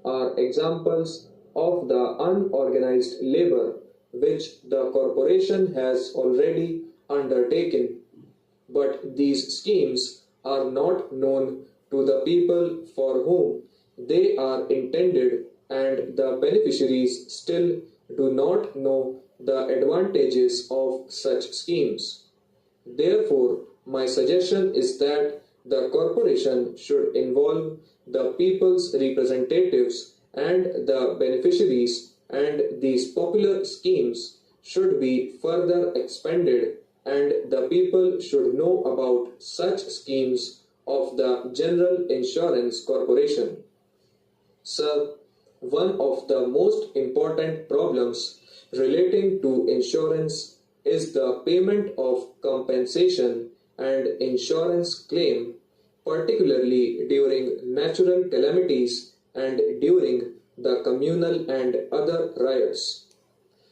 are examples of the unorganized labor which the corporation has already undertaken. But these schemes are not known to the people for whom they are intended, and the beneficiaries still do not know the advantages of such schemes. Therefore, my suggestion is that the corporation should involve the people's representatives and the beneficiaries, and these popular schemes should be further expanded, and the people should know about such schemes of the General Insurance Corporation. Sir, one of the most important problems relating to insurance is the payment of compensation and insurance claim, particularly during natural calamities and during the communal and other riots.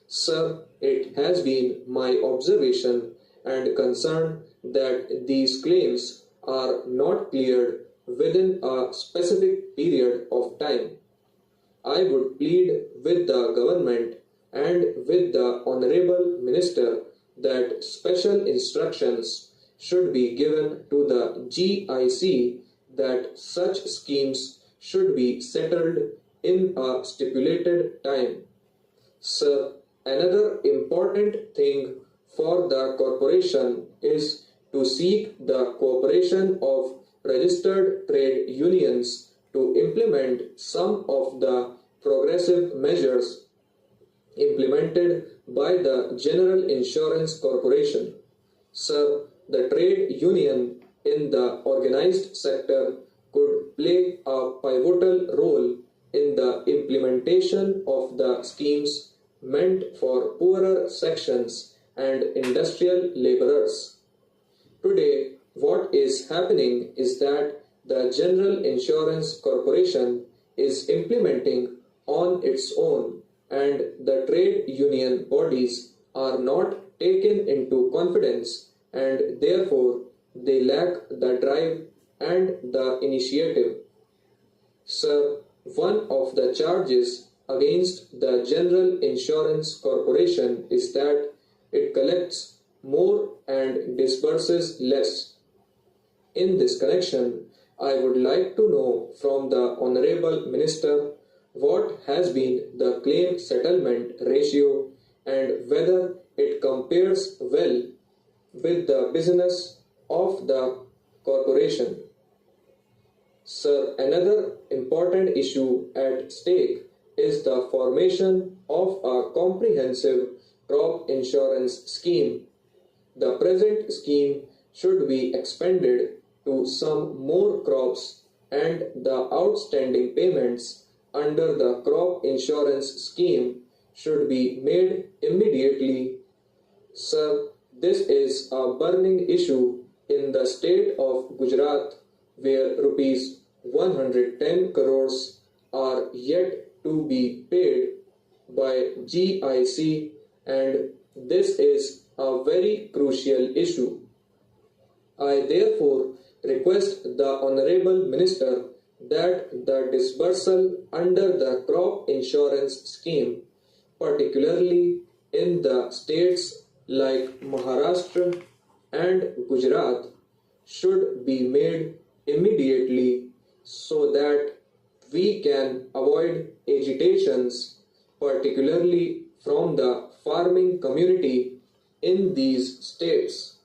Sir, it has been my observation and concern that these claims are not cleared within a specific period of time. I would plead with the government and with the Honorable Minister that special instructions should be given to the GIC that such schemes should be settled in a stipulated time. Sir, another important thing for the corporation is to seek the cooperation of registered trade unions to implement some of the progressive measures implemented by the General Insurance Corporation. Sir, the trade union in the organized sector could play a pivotal role in the implementation of the schemes meant for poorer sections and industrial laborers. Today, what is happening is that the General Insurance Corporation is implementing on its own, and the trade union bodies are not taken into confidence, and therefore they lack the drive and the initiative. Sir, one of the charges against the General Insurance Corporation is that it collects more and disburses less. In this connection, I would like to know from the Honorable Minister what has been the claim settlement ratio and whether it compares well with the business of the corporation. Sir, another important issue at stake is the formation of a comprehensive crop insurance scheme. The present scheme should be expanded to some more crops, and the outstanding payments under the crop insurance scheme should be made immediately. Sir, this is a burning issue in the state of Gujarat, where rupees 110 crores are yet to be paid by GIC, and this is a very crucial issue. I therefore request the Honorable Minister that the disbursal under the crop insurance scheme, particularly in the states like Maharashtra and Gujarat, should be made immediately so that we can avoid agitations, particularly from the farming community in these states.